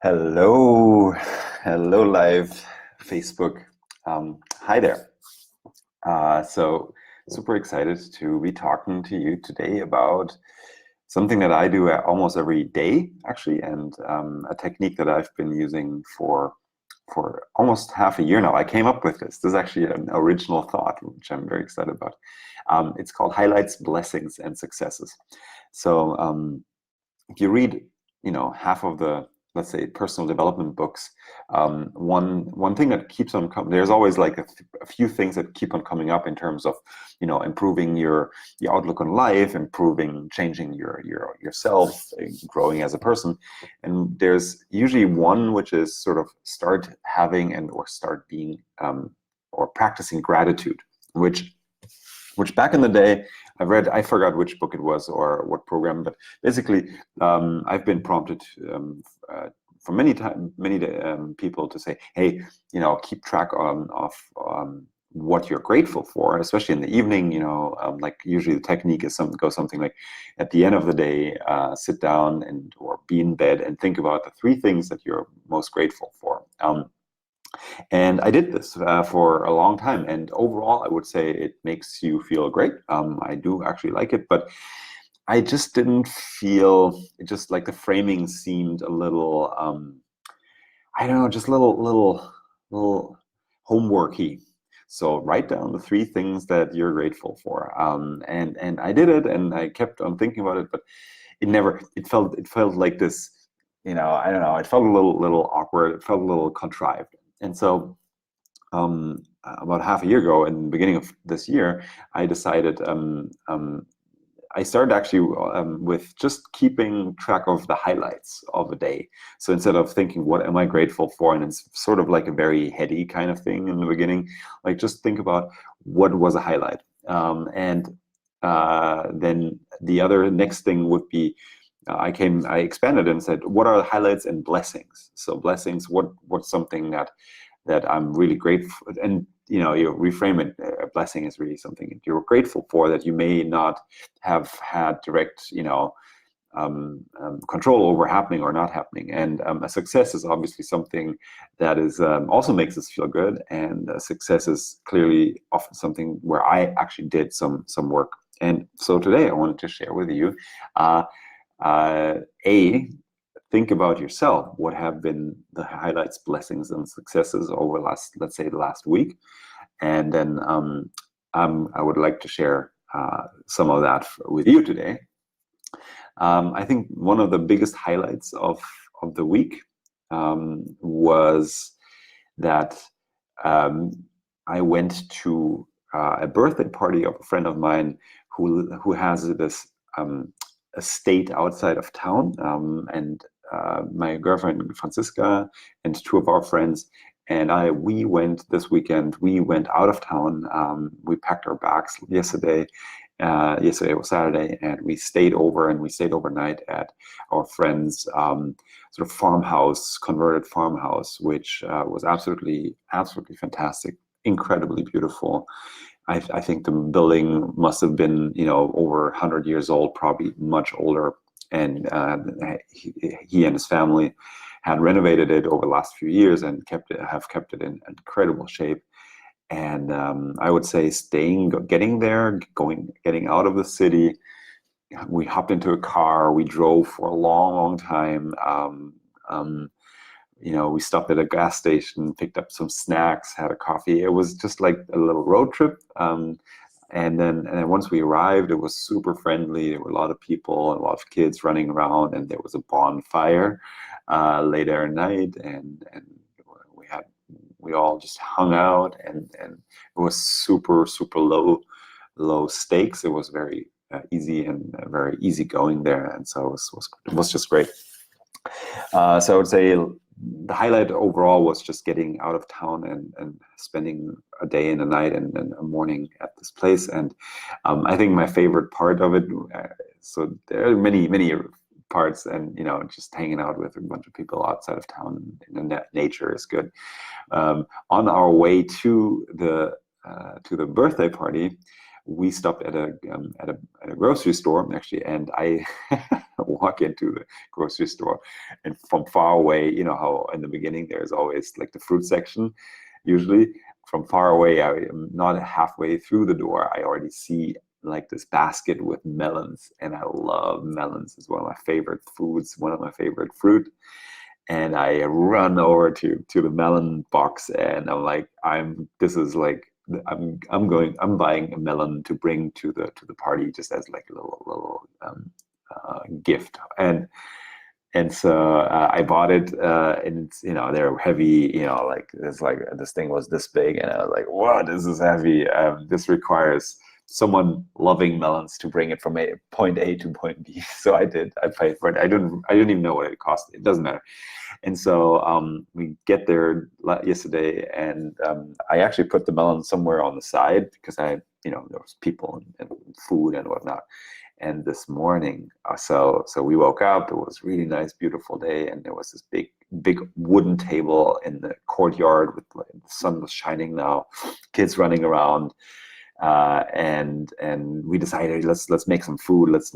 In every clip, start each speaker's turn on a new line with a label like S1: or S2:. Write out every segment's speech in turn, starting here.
S1: Hello, hello, live Facebook. Hi there. So super excited to be talking to you today about something that I do almost every day, actually, and a technique that I've been using for almost half a year now. I came up with this. This is actually an original thought, which I'm very excited about. It's called highlights, blessings, and successes. So if you read, half of the, let's say, personal development books, one thing that keeps on coming, there's always like a few things that keep on coming up in terms of, improving your outlook on life, improving, changing yourself, growing as a person. And there's usually one which is sort of start having or start being or practicing gratitude, which back in the day I read, I forgot which book it was or what program, but basically I've been prompted for many people to say, hey, keep track of what you're grateful for, especially in the evening. Like usually the technique is something like, at the end of the day, sit down or be in bed and think about the three things that you're most grateful for. And I did this for a long time, and overall I would say it makes you feel great. I do actually like it, but I just didn't feel, it just like the framing seemed a little, I don't know, just a little homeworky. So write down the three things that you're grateful for. And I did it, and I kept on thinking about it, but it felt like this, I don't know, it felt a little awkward. It felt a little contrived. And so about half a year ago, in the beginning of this year, I decided, I started actually with just keeping track of the highlights of a day. So instead of thinking, what am I grateful for? And it's sort of like a very heady kind of thing in the beginning, like just think about what was a highlight. And then the other next thing would be, I expanded and said, what are the highlights and blessings? So blessings, what's something that I'm really grateful, and you reframe it. A blessing is really something that you're grateful for that you may not have had direct, control over happening or not happening. And a success is obviously something that is also makes us feel good. And success is clearly often something where I actually did some work. And so today I wanted to share with you, think about yourself. What have been the highlights, blessings, and successes over let's say the last week? And then I would like to share some of that with you today. I think one of the biggest highlights of the week was that I went to a birthday party of a friend of mine who has this estate outside of town, and my girlfriend Francisca and two of our friends and we went this weekend. We went out of town. We packed our bags yesterday. Yesterday was Saturday, and we stayed overnight at our friend's sort of farmhouse, converted farmhouse, which was absolutely fantastic, incredibly beautiful. I think the building must have been, over 100 years old, probably much older. And he and his family had renovated it over the last few years and have kept it in incredible shape. And I would say getting there, getting out of the city, we hopped into a car, we drove for a long time. We stopped at a gas station, picked up some snacks, had a coffee. It was just like a little road trip. And then once we arrived, it was super friendly. There were a lot of people, a lot of kids running around, and there was a bonfire later at night, and we all just hung out, and it was super low stakes. It was very easy and very easy going there, and so it was just great. So I would say the highlight overall was just getting out of town and spending a day and a night and a morning at this place. And I think my favorite part of it, so there are many parts, and just hanging out with a bunch of people outside of town, and that nature is good. On our way to the birthday party, we stopped at a grocery store actually, and I walk into the grocery store, and from far away, you know how in the beginning there's always like the fruit section. Usually from far away, I am not halfway through the door, I already see like this basket with melons, and I love melons. It's one of my favorite foods, one of my favorite fruit. And I run over to the melon box, and I'm like, I'm buying a melon to bring to the party, just as like a little gift. And so I bought it, and it's, they're heavy, like it's like this thing was this big, and I was like, wow, this is heavy. This requires someone loving melons to bring it from point A to point B. So I did. I paid for it. I didn't even know what it cost. It doesn't matter. And so we get there yesterday, and I actually put the melon somewhere on the side because there was people and food and whatnot. And this morning, so we woke up. It was a really nice, beautiful day, and there was this big wooden table in the courtyard with the sun was shining now, kids running around, and we decided let's make some food. Let's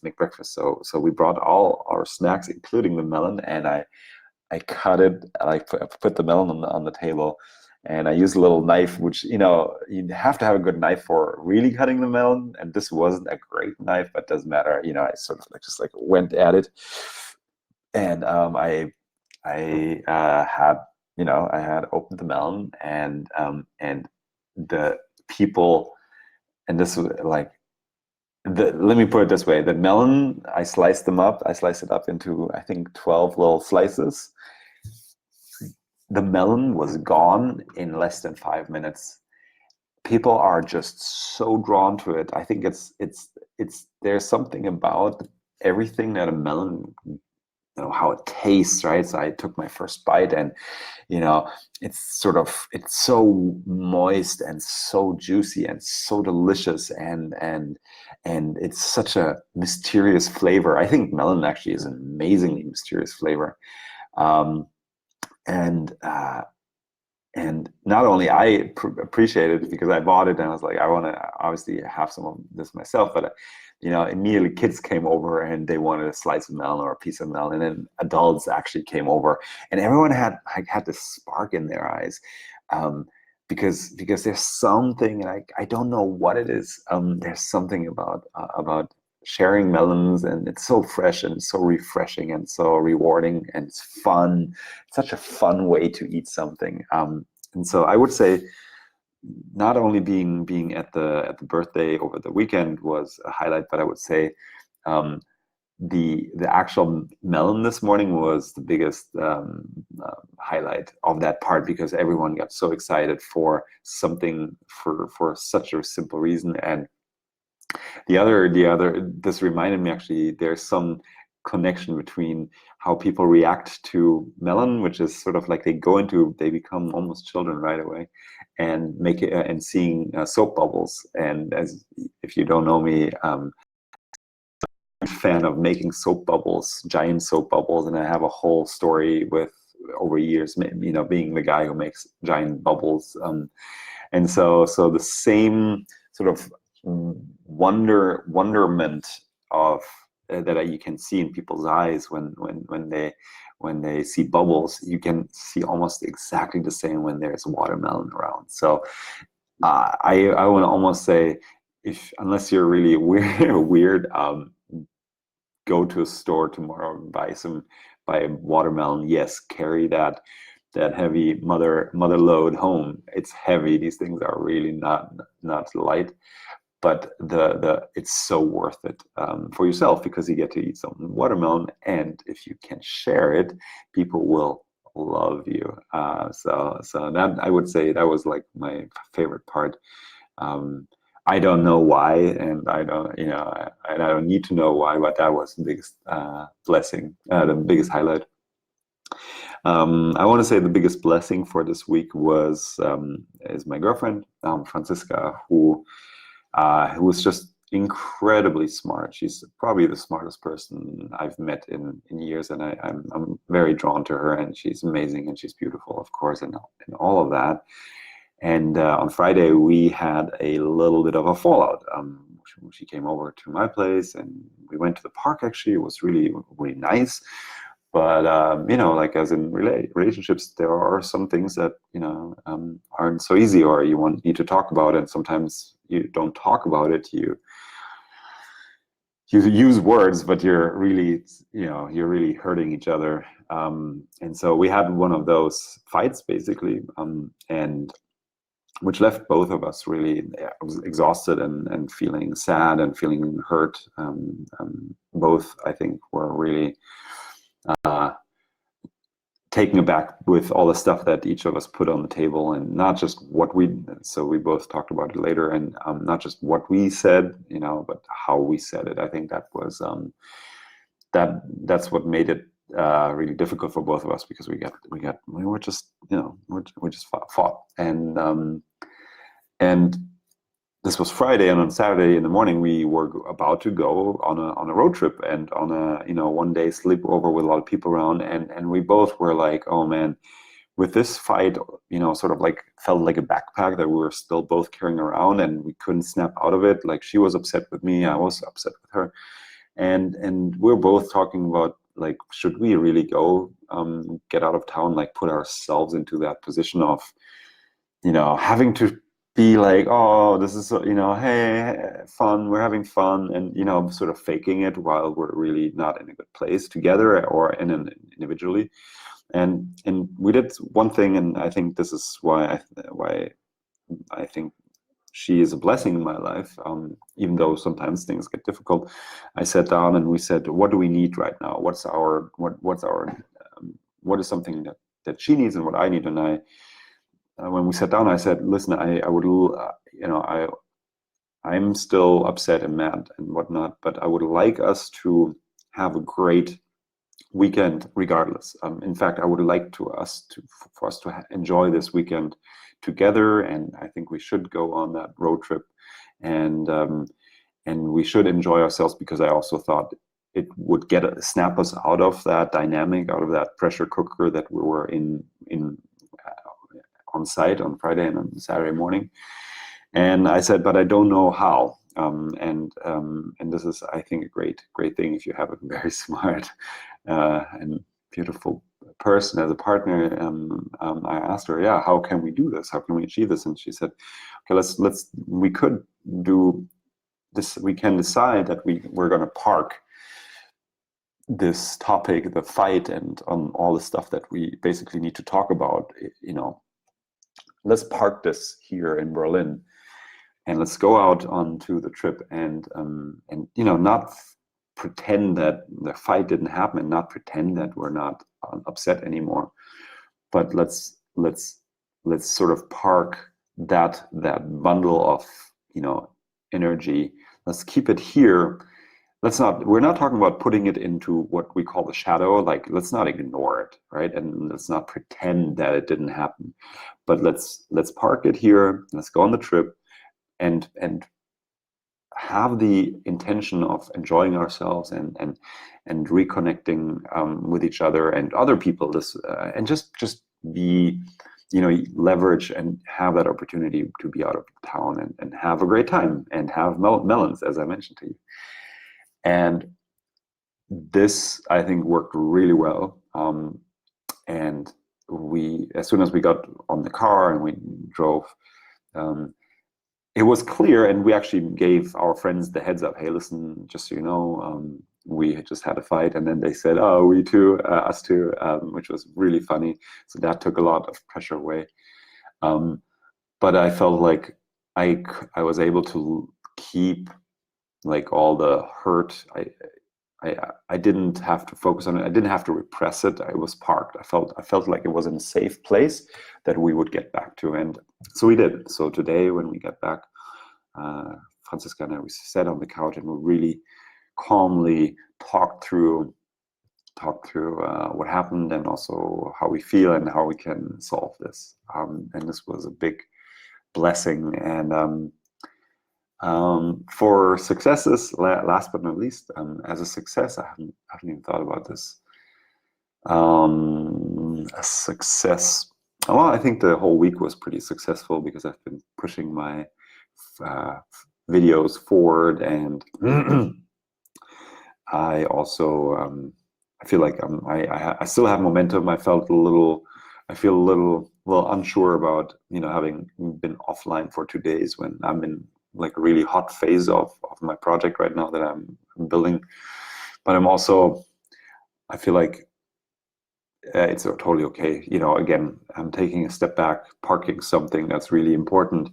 S1: make breakfast. So we brought all our snacks, including the melon, and I cut it. I put the melon on the table. And I used a little knife, which, you have to have a good knife for really cutting the melon. And this wasn't a great knife, but doesn't matter. I sort of just went at it. And I had opened the melon, and the people, and this was like, let me put it this way: the melon, I sliced it up into, I think, 12 little slices. The melon was gone in less than 5 minutes. People are just so drawn to it. I think it's there's something about everything that a melon, how it tastes, right? So I took my first bite, and it's so moist and so juicy and so delicious, and it's such a mysterious flavor. I think melon actually is an amazingly mysterious flavor. And not only I appreciate it because I bought it and I was like, I want to obviously have some of this myself, but immediately kids came over and they wanted a slice of melon or a piece of melon, and then adults actually came over, and everyone had this spark in their eyes, because there's something, and I don't know what it is. There's something about sharing melons, and it's so fresh and so refreshing and so rewarding, and it's fun. It's such a fun way to eat something. And so I would say not only being at the birthday over the weekend was a highlight, but I would say the actual melon this morning was the biggest highlight of that part, because everyone got so excited for something for such a simple reason. And the other, this reminded me, actually, there's some connection between how people react to melon, which is sort of like they become almost children right away, and make it, and seeing soap bubbles. And if you don't know me, I'm a fan of making soap bubbles, giant soap bubbles, and I have a whole story with over years, being the guy who makes giant bubbles. And so the same sort of wonderment of that you can see in people's eyes when they see bubbles, you can see almost exactly the same when there's watermelon around. So I want to almost say, unless you're really weird, go to a store tomorrow and buy a watermelon. Yes, carry that heavy mother load home. It's heavy. These things are really not light, but it's so worth it for yourself, because you get to eat some watermelon, and if you can share it, people will love you. So that, I would say, that was like my favorite part. I don't know why, and I don't need to know why, but that was the biggest blessing, the biggest highlight. I want to say the biggest blessing for this week is my girlfriend, Francisca, who was just incredibly smart. She's probably the smartest person I've met in years, and I'm very drawn to her, and she's amazing, and she's beautiful, of course, and all of that. And on Friday, we had a little bit of a fallout. She came over to my place and we went to the park, actually. It was really, really nice. But, like as in relationships, there are some things that, aren't so easy, or you need to talk about it. Sometimes you don't talk about it. You use words, but you're really hurting each other. And so we had one of those fights, basically, and which left both of us really exhausted and feeling sad and feeling hurt. Both, I think, were really taken aback with all the stuff that each of us put on the table, and not just so we both talked about it later, and not just what we said, but how we said it. I think that was that's what made it really difficult for both of us, because we were just we just fought. And this was Friday, and on Saturday in the morning we were about to go on a road trip and on a 1-day sleepover with a lot of people around, and we both were like, oh man, with this fight, sort of like felt like a backpack that we were still both carrying around, and we couldn't snap out of it. Like, she was upset with me, I was upset with her, and we're both talking about, like, should we really go get out of town, like put ourselves into that position of having to be like, oh, this is, hey, fun, we're having fun, and, sort of faking it while we're really not in a good place together or individually. And we did one thing, and I think this is why I think she is a blessing in my life, even though sometimes things get difficult. I sat down and we said, what do we need right now? What is something that she needs and what I need? And when we sat down, I said, listen, I'm still upset and mad and whatnot, but I would like us to have a great weekend regardless. In fact, I would like for us to enjoy this weekend together, and I think we should go on that road trip, and we should enjoy ourselves, because I also thought it would snap us out of that dynamic, out of that pressure cooker that we were in on site on Friday and on Saturday morning. And I said, but I don't know how. And this is, I think, a great thing if you have a very smart and beautiful person as a partner. I asked her, yeah, how can we do this? How can we achieve this? And she said, okay, we could do this. We can decide that we're going to park this topic, the fight, and all the stuff that we basically need to talk about. Let's park this here in Berlin, and let's go out onto the trip, and not pretend that the fight didn't happen, and not pretend that we're not upset anymore, but let's sort of park that bundle of energy. Let's keep it here. We're not talking about putting it into what we call the shadow. Like, let's not ignore it, right? And let's not pretend that it didn't happen, but let's park it here. Let's go on the trip and have the intention of enjoying ourselves and reconnecting with each other and other people. And just be, leverage and have that opportunity to be out of town and have a great time and have melons, as I mentioned to you. And this, I think, worked really well. And as soon as we got on the car and we drove, it was clear, and we actually gave our friends the heads up. Hey, listen, just so you know, we had just had a fight. And then they said, oh, we too, us too, which was really funny. So that took a lot of pressure away. But I felt like I was able to keep, like, all the hurt. I didn't have to focus on it. I didn't have to repress it. I was parked. I felt like it was in a safe place that we would get back to, and so we did. So today, when we got back, Franziska and I, we sat on the couch and we really calmly talked through what happened, and also how we feel and how we can solve this. And this was a big blessing. And for successes, last but not least, as a success, I haven't even thought about this. A success. Well, I think the whole week was pretty successful because I've been pushing my videos forward, and I also I feel like I still have momentum. I feel a little well unsure about having been offline for 2 days when I'm in like a really hot phase of my project right now that I'm building. But I feel like it's totally okay. Again, I'm taking a step back, parking something that's really important,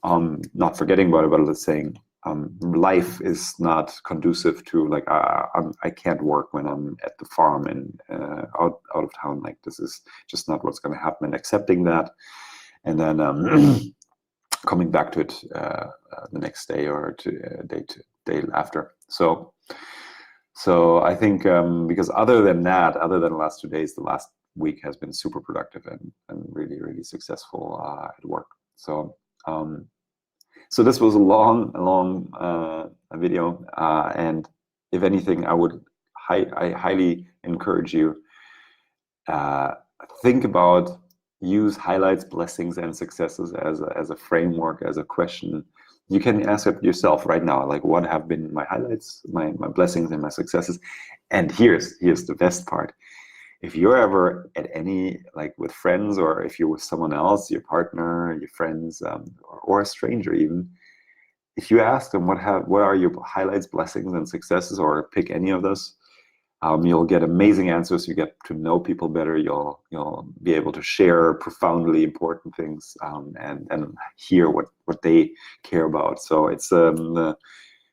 S1: not forgetting about it, but let's saying life is not conducive to like I can't work when I'm at the farm and out of town. Like this is just not what's going to happen. And accepting that, and then coming back to it the next day or day after. So I think because other than the last 2 days, the last week has been super productive and really, really successful at work. So so this was a long video, and if anything, I highly encourage you think about, use highlights, blessings, and successes as a framework, as a question. You can ask it yourself right now, like what have been my highlights, my blessings, and my successes. And here's the best part. If you're ever at any, like with friends, or if you're with someone else, your partner, your friends, or a stranger even, if you ask them what are your highlights, blessings, and successes, or pick any of those, you'll get amazing answers. You get to know people better. You'll be able to share profoundly important things, and hear what they care about. So it's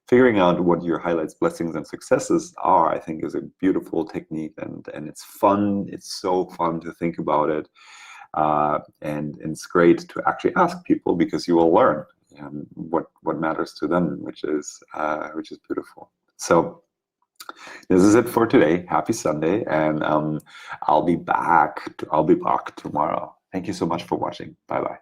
S1: figuring out what your highlights, blessings, and successes are, I think, is a beautiful technique, and it's fun. It's so fun to think about it, and it's great to actually ask people, because you will learn what matters to them, which is beautiful. So this is it for today. Happy Sunday, and I'll be back tomorrow. Thank you so much for watching. Bye bye.